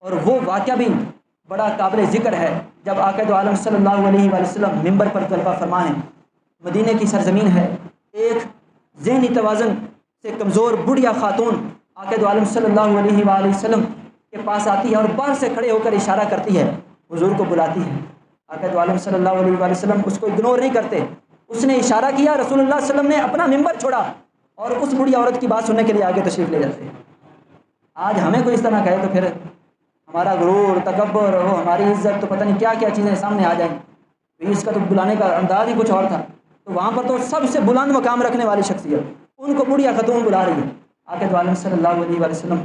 اور وہ واقعہ بھی بڑا قابل ذکر ہے جب آقا دو عالم صلی اللہ علیہ وآلہ وسلم ممبر پر طلبہ فرما ہیں، مدینہ کی سرزمین ہے، ایک ذہنی توازن سے کمزور بڑھیا خاتون آقا دو عالم صلی اللہ علیہ وآلہ وسلم کے پاس آتی ہے اور باہر سے کھڑے ہو کر اشارہ کرتی ہے، حضور کو بلاتی ہے۔ آقا دو عالم صلی اللہ علیہ وآلہ وسلم اس کو اگنور نہیں کرتے، اس نے اشارہ کیا، رسول اللہ صلی اللہ علیہ وسلم نے اپنا ممبر چھوڑا اور اس بڑھی عورت کی بات سننے کے لیے آگے تشریف لے جاتے ہیں۔ آج ہمیں کوئی اس طرح کہے تو پھر ہمارا غرور، تکبر، وہ ہماری عزت، تو پتہ نہیں کیا کیا چیزیں سامنے آ جائیں۔ اس کا تو بلانے کا انداز ہی کچھ اور تھا، تو وہاں پر تو سب سے بلند مقام رکھنے والی شخصیت، ان کو بڑھیا خاتون بلا رہی ہے۔ آقا دو عالم صلی اللہ علیہ وآلہ وسلم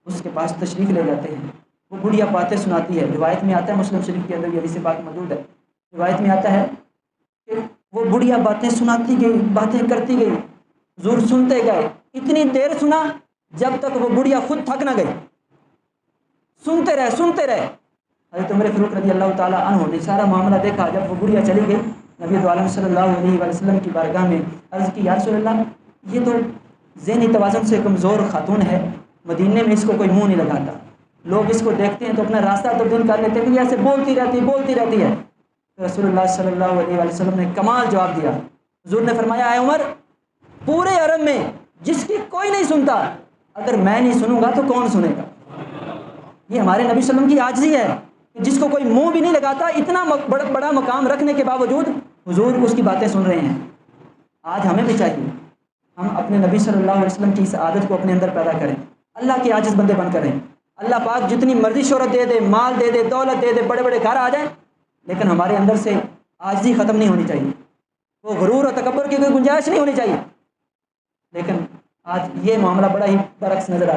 اس کے پاس تشریف لے جاتے ہیں، وہ بڑھیا باتیں سناتی ہے۔ روایت میں آتا ہے، مسلم شریف کے اندر یہ حدیث پاک موجود ہے، روایت میں آتا ہے کہ وہ بڑھیا باتیں سناتی گئی، باتیں کرتی گئی، حضور سنتے گئے، اتنی دیر سنا جب تک وہ بڑھیا خود تھک نہ گئی، سنتے رہے۔ حضرت عمر فاروق رضی اللہ تعالیٰ عنہ نے سارا معاملہ دیکھا، جب وہ بڑھیا چلی گئی، نبی دو عالم صلی اللہ علیہ وآلہ وسلم کی بارگاہ میں عرض کی، یا رسول اللہ، یہ تو ذہنی توازن سے کمزور خاتون ہے، مدینے میں اس کو کوئی منہ نہیں لگاتا، لوگ اس کو دیکھتے ہیں تو اپنا راستہ تبدیل کر لیتے ہیں کہ ایسے بولتی رہتی ہے۔ رسول اللہ صلی اللہ علیہ وآلہ وسلم نے کمال جواب دیا، حضور نے فرمایا، اے عمر، پورے عرب میں جس کی کوئی نہیں سنتا، اگر میں نہیں سنوں گا تو کون سنے گا؟ یہ ہمارے نبی صلی اللہ علیہ وسلم کی عاجزی ہے کہ جس کو کوئی منہ بھی نہیں لگاتا، اتنا بڑا مقام رکھنے کے باوجود حضور اس کی باتیں سن رہے ہیں۔ آج ہمیں بھی چاہیے ہم اپنے نبی صلی اللہ علیہ وسلم کی اس عادت کو اپنے اندر پیدا کریں، اللہ کے عاجز بندے بن کر رہیں۔ اللہ پاک جتنی مرضی شہرت دے دے، مال دے دے، دولت دے دے، بڑے بڑے گھر آ جائیں، لیکن ہمارے اندر سے عاجزی ختم نہیں ہونی چاہیے، وہ غرور اور تکبر کی کوئی گنجائش نہیں ہونی چاہیے۔ لیکن آج یہ معاملہ بڑا ہی برعکس نظر آتا ہے۔